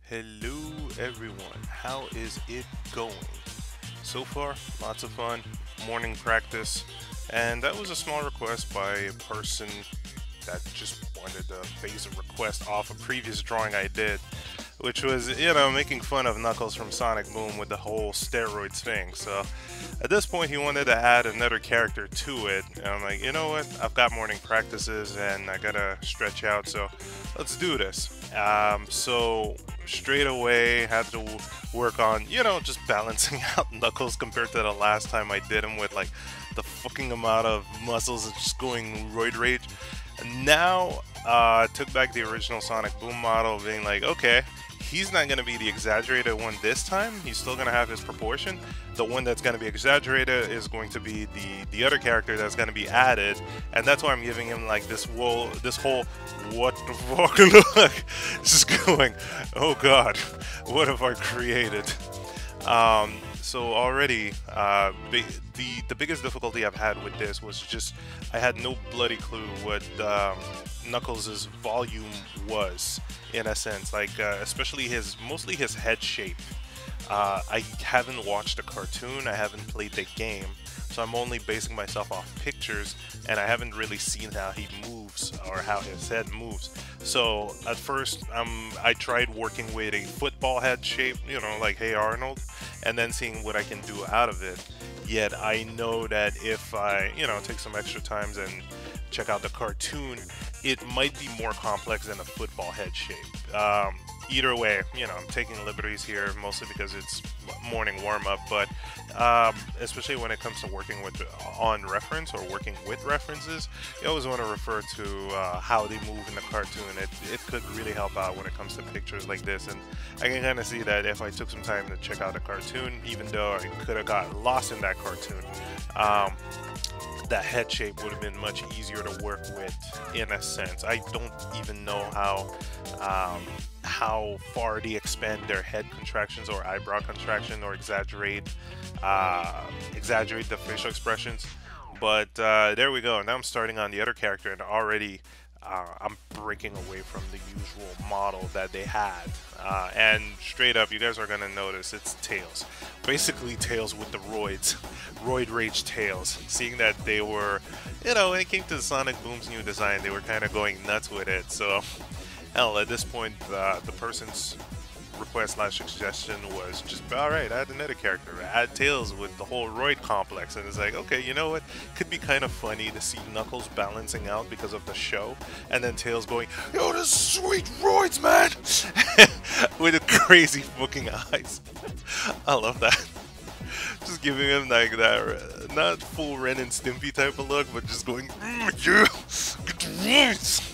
Hello everyone, how is it going? So far, lots of fun, morning practice, and that was a small request by a person that just wanted to base a request off a previous drawing I did, which was, making fun of Knuckles from Sonic Boom with the whole steroids thing. So at this point, he wanted to add another character to it, and I'm like, you know what? I've got morning practices and I gotta stretch out, so let's do this. So straight away had to work on, just balancing out Knuckles compared to the last time I did him with like the fucking amount of muscles and just going roid rage. Now, took back the original Sonic Boom model, being like, okay, he's not going to be the exaggerated one this time. He's still going to have his proportion. The one that's going to be exaggerated is going to be the other character that's going to be added, and that's why I'm giving him like this whole what the fuck look, just going, oh god, what have I created? So already, the biggest difficulty I've had with this was just I had no bloody clue what Knuckles' volume was, in a sense, like especially mostly his head shape. I haven't watched the cartoon, I haven't played the game, so I'm only basing myself off pictures, and I haven't really seen how he moves or how his head moves. So at first, I tried working with a football head shape, like Hey Arnold, and then seeing what I can do out of it. Yet I know that if I, take some extra times and check out the cartoon, it might be more complex than a football head shape. Either way, I'm taking liberties here, mostly because it's morning warm-up, but especially when it comes to working with on reference or working with references, you always want to refer to how they move in the cartoon. It could really help out when it comes to pictures like this, and I can kind of see that if I took some time to check out the cartoon, even though I could have got lost in that cartoon, that head shape would have been much easier to work with, in a sense. I don't even know how far they expand their head contractions or eyebrow contraction or exaggerate the facial expressions. But there we go. Now I'm starting on the other character, and already I'm breaking away from the usual model that they had. And straight up, you guys are gonna notice it's Tails. Basically, Tails with the roids, roid rage Tails. Seeing that they were, when it came to Sonic Boom's new design, they were kind of going nuts with it. So, hell, at this point, the person's request / suggestion was just, alright, add another character, add Tails with the whole roid complex. And it's like, okay, you know what, could be kind of funny to see Knuckles balancing out because of the show, and then Tails going, yo, this sweet roids, man, with the crazy fucking eyes. I love that. Just giving him like that, not full Ren and Stimpy type of look, but just going, yeah, get the roids.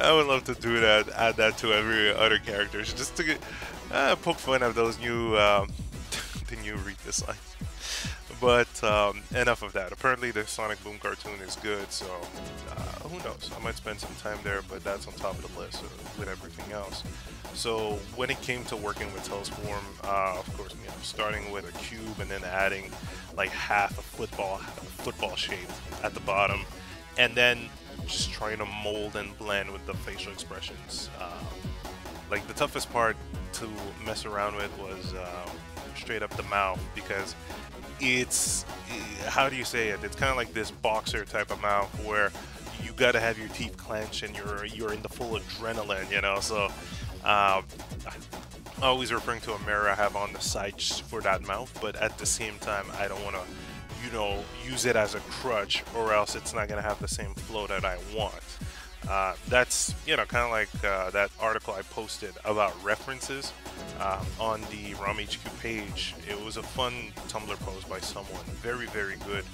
I would love to do that, add that to every other character, just to get, poke fun of those new, the new redesign. But enough of that. Apparently the Sonic Boom cartoon is good, so who knows? I might spend some time there, but that's on top of the list with everything else. So when it came to working with Tailsform, of course, starting with a cube and then adding like half a football shape at the bottom, and then just trying to mold and blend with the facial expressions. Like the toughest part to mess around with was straight up the mouth, because it's, how do you say it? It's kind of like this boxer type of mouth where you gotta have your teeth clenched and you're in the full adrenaline, So I'm always referring to a mirror I have on the side just for that mouth, but at the same time, I don't want to use it as a crutch, or else it's not going to have the same flow that I want. That's, kind of like that article I posted about references on the ROM HQ page. It was a fun Tumblr post by someone, very, very good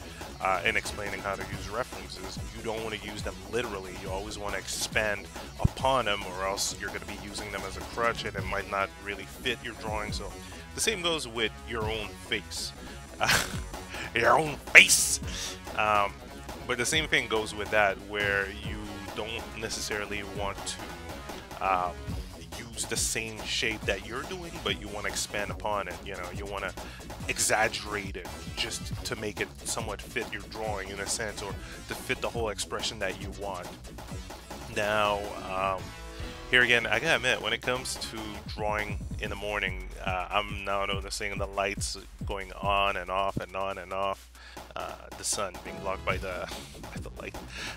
in explaining how to use references. You don't want to use them literally. You always want to expand upon them, or else you're going to be using them as a crutch, and it might not really fit your drawing. So the same goes with your own face. Your own face. But the same thing goes with that, where you don't necessarily want to use the same shape that you're doing, but you want to expand upon it. You want to exaggerate it just to make it somewhat fit your drawing, in a sense, or to fit the whole expression that you want. Now, Here again, I gotta admit, when it comes to drawing in the morning, I'm now noticing the lights going on and off and on and off. The sun being blocked by by the light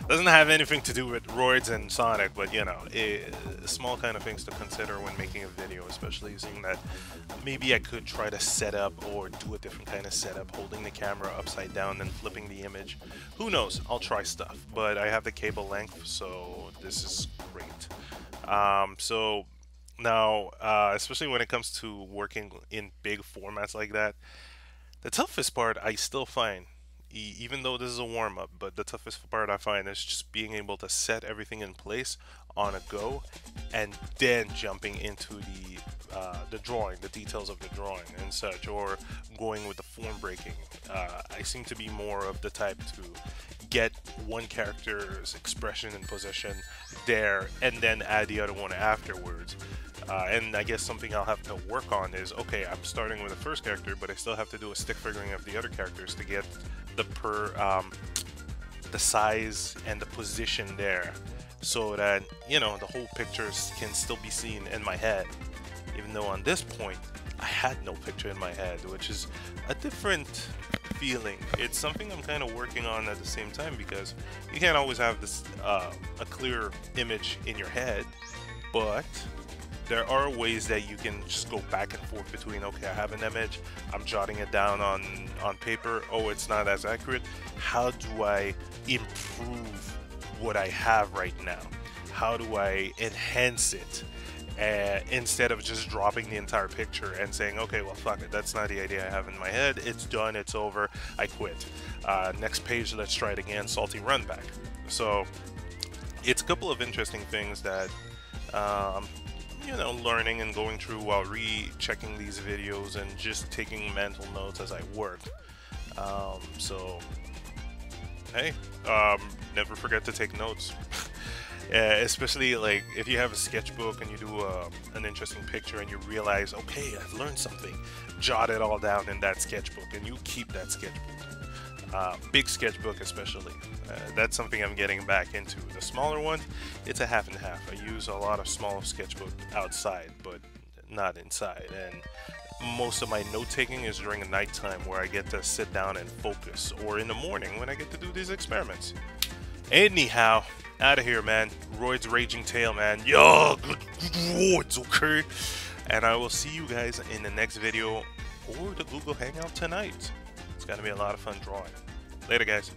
doesn't have anything to do with ROIDS and Sonic, but you know, small kind of things to consider when making a video, especially using that. Maybe I could try to set up or do a different kind of setup, holding the camera upside down and flipping the image. Who knows? I'll try stuff, but I have the cable length, so this is great. So now, especially when it comes to working in big formats like that, the toughest part I still find, even though this is a warm-up, but the toughest part I find is just being able to set everything in place on a go, and then jumping into the drawing, the details of the drawing and such, or going with the form breaking. I seem to be more of the type to get one character's expression and position there, and then add the other one afterwards. And I guess something I'll have to work on is, okay, I'm starting with the first character, but I still have to do a stick figuring of the other characters to get the size and the position there, so that, you know, the whole picture can still be seen in my head, even though on this point I had no picture in my head, which is a different feeling. It's something I'm kind of working on at the same time, because you can't always have this a clear image in your head, but there are ways that you can just go back and forth between, okay, I have an image, I'm jotting it down on paper, oh, it's not as accurate. How do I improve what I have right now? How do I enhance it? Instead of just dropping the entire picture and saying, okay, well, fuck it, that's not the idea I have in my head, it's done, it's over, I quit. Next page, let's try it again, salty run back. So it's a couple of interesting things that you know, learning and going through while rechecking these videos and just taking mental notes as I work. So hey, never forget to take notes. Especially like if you have a sketchbook and you do an interesting picture and you realize, okay, I've learned something, jot it all down in that sketchbook, and you keep that sketchbook. Big sketchbook especially, that's something I'm getting back into. The smaller one, it's a half and half. I use a lot of small sketchbook outside, but not inside, and most of my note-taking is during the nighttime, where I get to sit down and focus, or in the morning when I get to do these experiments. Anyhow, out of here, man. ROIDS Raging Tail, man. Yo, good ROIDS, okay? And I will see you guys in the next video or the Google Hangout tonight. It's gonna be a lot of fun drawing. Later, guys.